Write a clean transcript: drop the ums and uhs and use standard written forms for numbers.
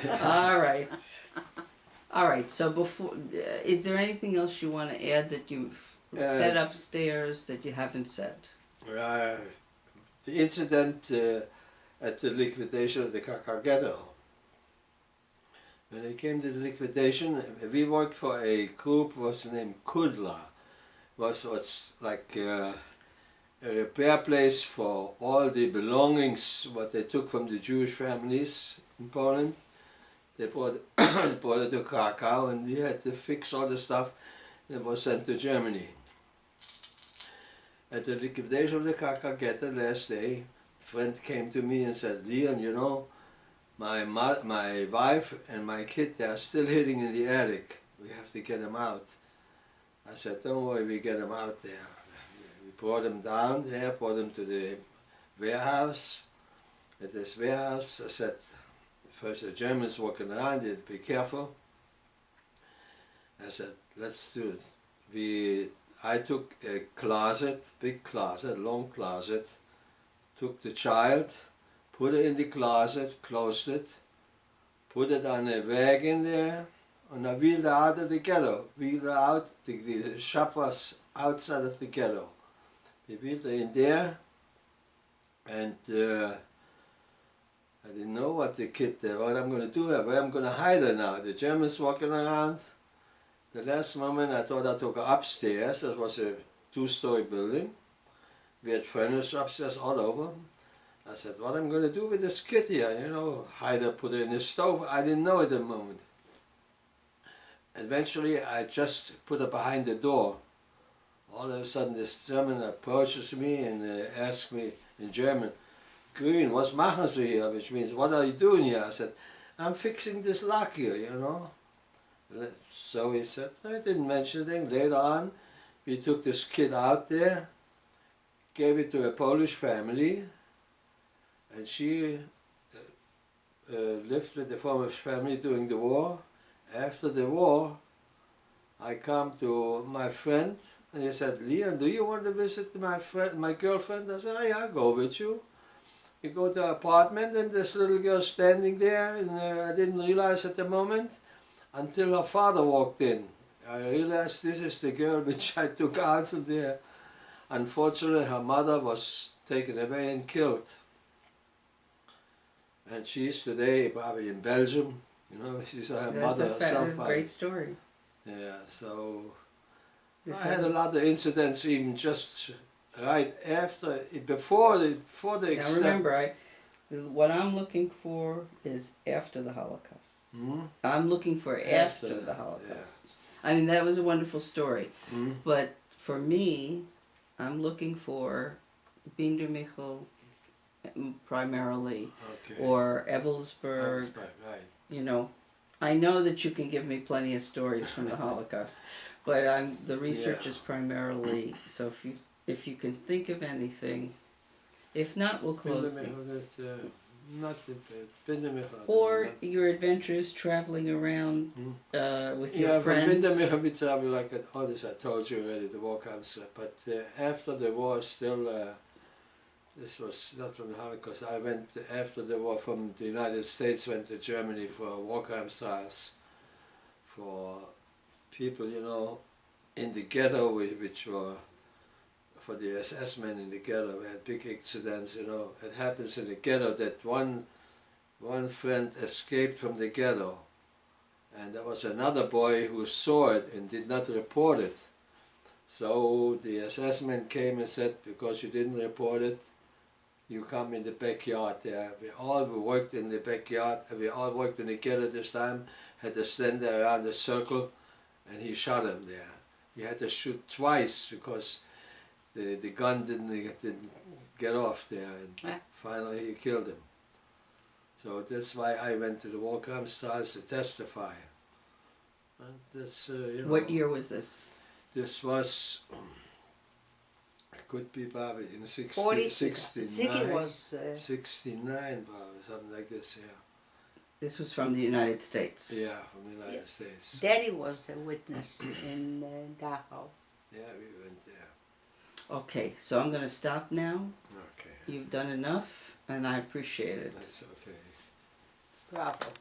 All right. All right. So before, is there anything else you want to add that you've said upstairs that you haven't said? The incident at the liquidation of the Kaka Ghetto. When it came to the liquidation, we worked for a group was named Kudla. Was like a repair place for all the belongings what they took from the Jewish families in Poland. They brought, brought it to Krakow, and we had to fix all the stuff that was sent to Germany. At the liquidation of the Krakow ghetto last day, a friend came to me and said, Leon, you know, my wife and my kid, they are still hiding in the attic. We have to get them out. I said, don't worry, we get them out there. We brought them down there, brought them to the warehouse. At this warehouse, I said, first the Germans walking around, you had to be careful. I said, let's do it. I took a closet, big closet, long closet, took the child, put it in the closet, closed it, put it on a wagon there, and I wheeled her out of the ghetto. Wheeled her out, the shop was outside of the ghetto. We wheeled her in there, and I didn't know what I'm going to do, where I'm going to hide her now. The Germans walking around. The last moment I thought I took her upstairs. It was a two-story building. We had furniture upstairs all over. I said, what am I going to do with this kid here? You know, hide her, put her in the stove. I didn't know at the moment. Eventually I just put her behind the door. All of a sudden this German approaches me and asks me in German, Grün, was machen Sie hier? Which means, what are you doing here? I said, I'm fixing this lock here, you know. So he said, I didn't mention anything. Later on, we took this kid out there, gave it to a Polish family, and she lived with the Polish family during the war. After the war, I come to my friend, and he said, Leon, do you want to visit my girlfriend? I said, oh, yeah, I'll go with you. We go to her apartment, and this little girl standing there, and I didn't realize at the moment, until her father walked in. I realized this is the girl which I took out from there. Unfortunately, her mother was taken away and killed. And she's today probably in Belgium. You know, she's her mother herself. That's a great story. Yeah, so I had a lot of incidents even just right after, before the Now remember, what I'm looking for is after the Holocaust. I'm looking for after the Holocaust. Yeah. I mean, that was a wonderful story. But for me, I'm looking for Binder Michel primarily, or Ebelsberg. Right. You know, I know that you can give me plenty of stories from the Holocaust, but the research is primarily, so if you can think of anything, if not, we'll close the... Or your adventures traveling around with your friends. Yeah, we travel like others. I told you already, the war camps. But after the war, still, this was not from the Holocaust. I went after the war from the United States, went to Germany for war camp trials for people, you know, in the ghetto, which were for the SS men in the ghetto. We had big accidents, you know. It happens in the ghetto that one friend escaped from the ghetto, and there was another boy who saw it and did not report it. So the SS men came and said, because you didn't report it, you come in the backyard there. We all worked in the backyard, and we all worked in the ghetto this time, had to stand there around the circle, and he shot him there. He had to shoot twice because the gun didn't get off there, and finally he killed him. So that's why I went to the war camp trials to testify. And that's, you know, what year was this? This was, could be probably in 69. 69 probably, something like this, yeah. This was from the United States. Yeah, from the United States. Daddy was a witness in Dachau. Yeah, we went there. Okay, so I'm going to stop now. Okay. You've done enough, and I appreciate it. That's okay. Bravo.